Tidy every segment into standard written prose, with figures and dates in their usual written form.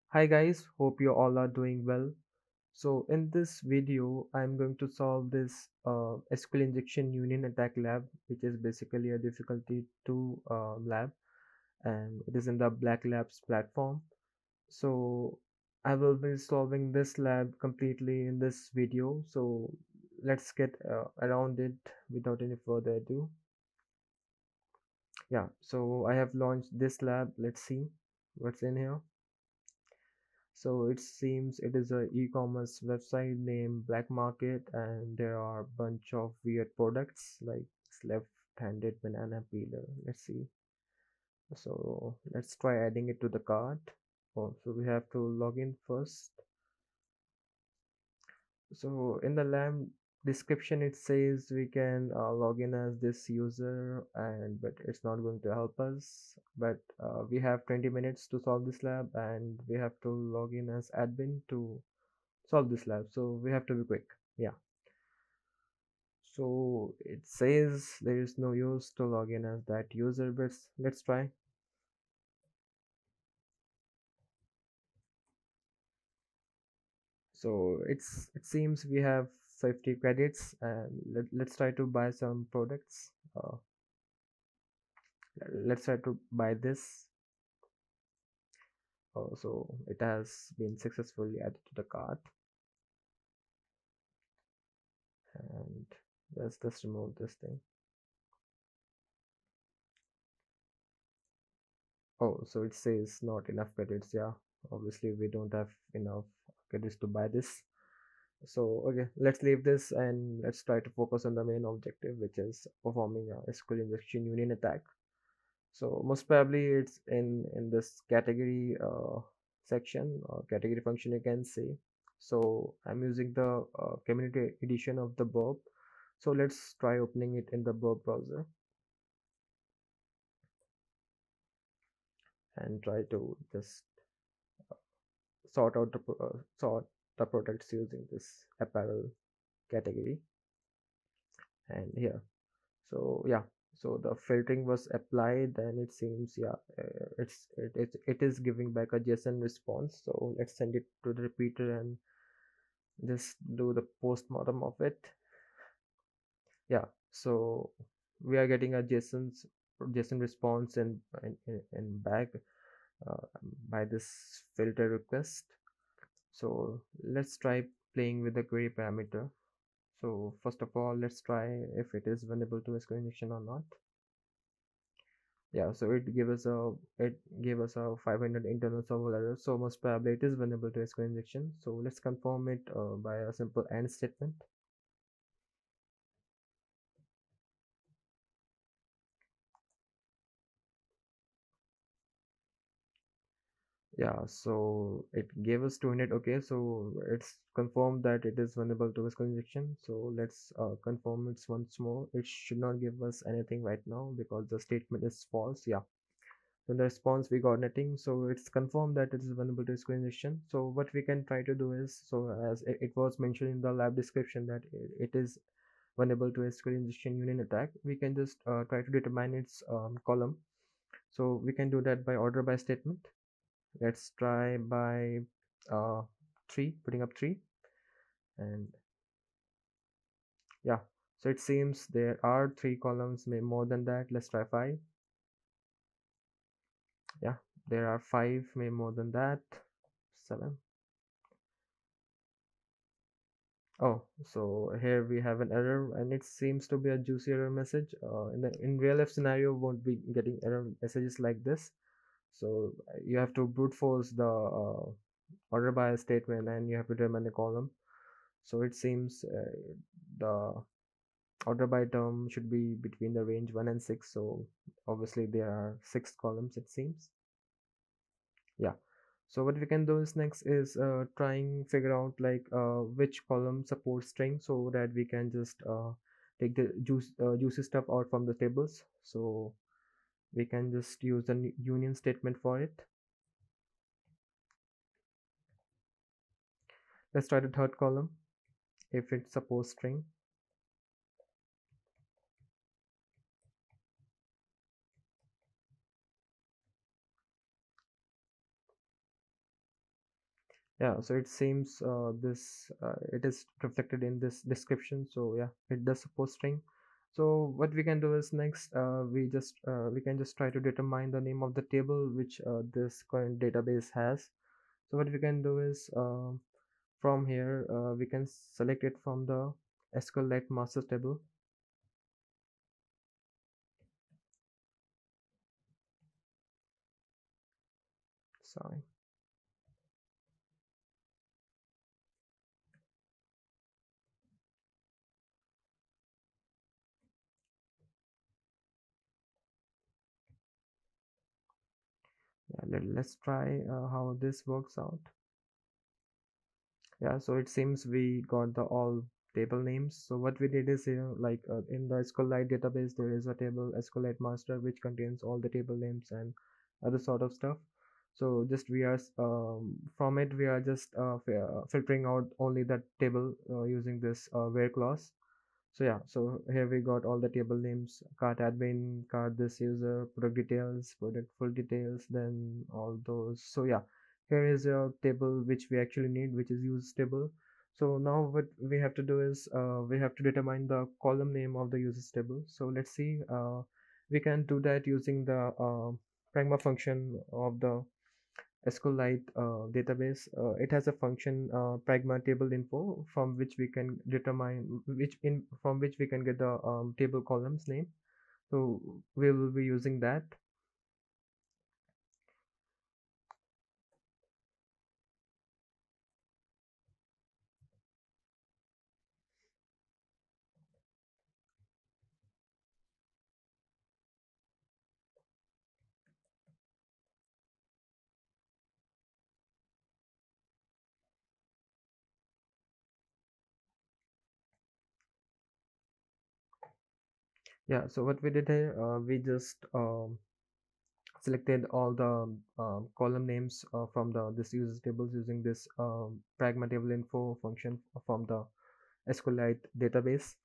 Hi guys, hope you all are doing well. So in this video, I'm going to solve this SQL Injection Union attack lab, which is basically a difficulty 2 lab, and it is in the BlackLabs platform. So I will be solving this lab completely in this video. So let's get around it without any further ado. Yeah, so I have launched this lab. Let's see what's in here. So it seems it is a e-commerce website named Black Market, and there are a bunch of weird products like this left-handed banana peeler. Let's see. So let's try adding it to the cart. Oh, so we have to log in first. So in the lamp description it says we can log in as this user, and but it's not going to help us. But we have 20 minutes to solve this lab, and we have to log in as admin to solve this lab, so we have to be quick. Yeah, so it says there is no use to log in as that user, but let's try. So it seems we have 50 credits, and let's try to buy some products. Let's try to buy this. So it has been successfully added to the cart, and let's just remove this thing. Oh, so it says not enough credits. Yeah, obviously we don't have enough credits to buy this. So okay, let's leave this and let's try to focus on the main objective, which is performing a SQL injection union attack. So most probably it's in this category section or category function, you can say. So I'm using the community edition of the Burp. So let's try opening it in the Burp browser and try to just sort the products using this apparel category. And here, so yeah, so the filtering was applied, and it seems, yeah, it is giving back a JSON response. So let's send it to the repeater and just do the postmortem of it. Yeah, so we are getting a JSON response in back uh, by this filter request. So let's try playing with the query parameter. So first of all, let's try if it is vulnerable to SQL injection or not. Yeah, so it gave us a 500 internal server error, so most probably it is vulnerable to SQL injection. So let's confirm it by a simple AND statement. Yeah, so it gave us 200. Okay, so it's confirmed that it is vulnerable to SQL injection. So let's confirm it once more. It should not give us anything right now because the statement is false. Yeah, so in the response we got nothing, so it's confirmed that it is vulnerable to SQL injection. So what we can try to do is, so as it was mentioned in the lab description that it is vulnerable to SQL injection union attack, we can just try to determine its column. So we can do that by order by statement. Let's try by uh, 3, putting up 3, and yeah, so it seems there are 3 columns, maybe more than that. Let's try 5. Yeah, there are 5, maybe more than that. 7. Oh, so here we have an error, and it seems to be a juicy error message. In real life scenario, won't be getting error messages like this. So you have to brute force the order by statement, and you have to determine a column. So it seems the order by term should be between the range 1 and 6. So obviously there are 6 columns, it seems. Yeah, so what we can do is next is trying figure out like which column supports string, so that we can just take the juicy stuff out from the tables. So we can just use the union statement for it. Let's try the third column if it supports string. Yeah, so it seems this it is reflected in this description. So yeah, it does support string. So what we can do is next we can just try to determine the name of the table which this current database has. So what we can do is from here we can select it from the SQLite master table. Sorry. Yeah, let's try how this works out. Yeah, so it seems we got the all table names. So what we did is here, like in the SQLite database, there is a table SQLite master which contains all the table names and other sort of stuff. So just we are from it we are just filtering out only that table using this where clause. So yeah, so here we got all the table names, cart admin, cart this user, product details, product full details, then all those. So yeah, here is a table which we actually need, which is use table. So now what we have to do is we have to determine the column name of the users table. So let's see, we can do that using the pragma function of the SQLite database. It has a function pragma table info from which we can determine which in from which we can get the table columns name. So we will be using that. Yeah. So what we did here, we just selected all the column names from the this users tables using this pragma table info function from the SQLite database,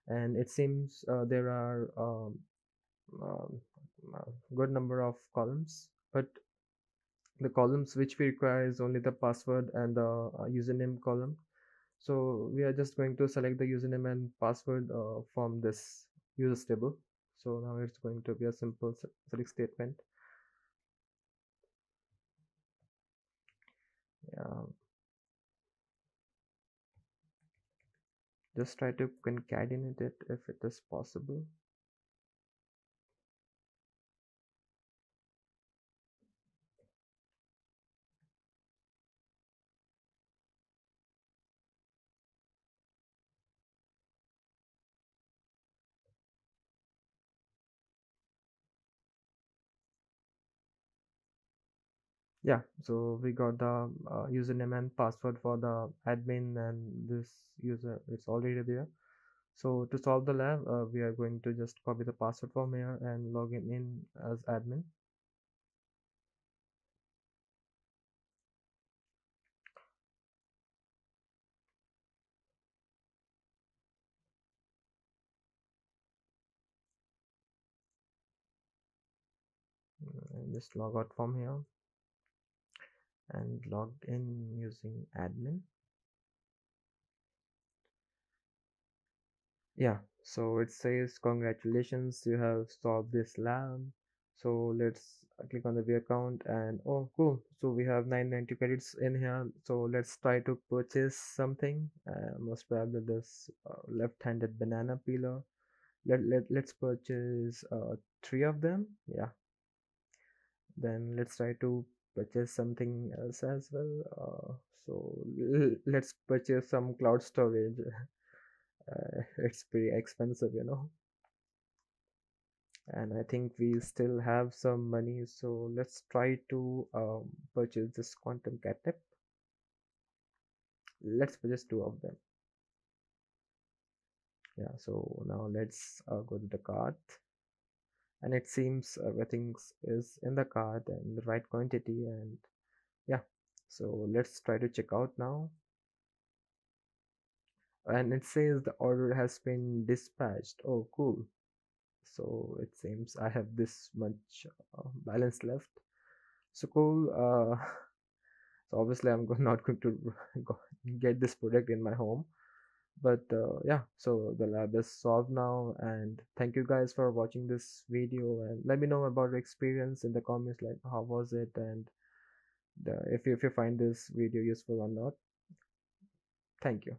and it seems there are um, good number of columns, but the columns which we require is only the password and the username column. So we are just going to select the username and password from this users table. So now it's going to be a simple select statement. Yeah, just try to concatenate it if it is possible. Yeah, so we got the username and password for the admin and this user, it's already there. So to solve the lab, we are going to just copy the password from here and log in as admin. And just log out from here and logged in using admin. Yeah, so it says congratulations, you have solved this lab. So let's click on the view account and oh cool, so we have 990 credits in here. So let's try to purchase something, most probably this left-handed banana peeler. Let's purchase three of them. Yeah, then let's try to purchase something else as well. So let's purchase some cloud storage. It's pretty expensive, you know, and I think we still have some money, so let's try to purchase this quantum catnip. Let's purchase two of them. Yeah, so now let's go to the cart, and it seems everything is in the cart and the right quantity, and yeah, so let's try to check out now. And it says the order has been dispatched. Oh cool, so it seems I have this much balance left. So cool. So obviously I'm not going to get this product in my home. But yeah, so the lab is solved now, and thank you guys for watching this video, and let me know about your experience in the comments, like how was it, and if you find this video useful or not. Thank you.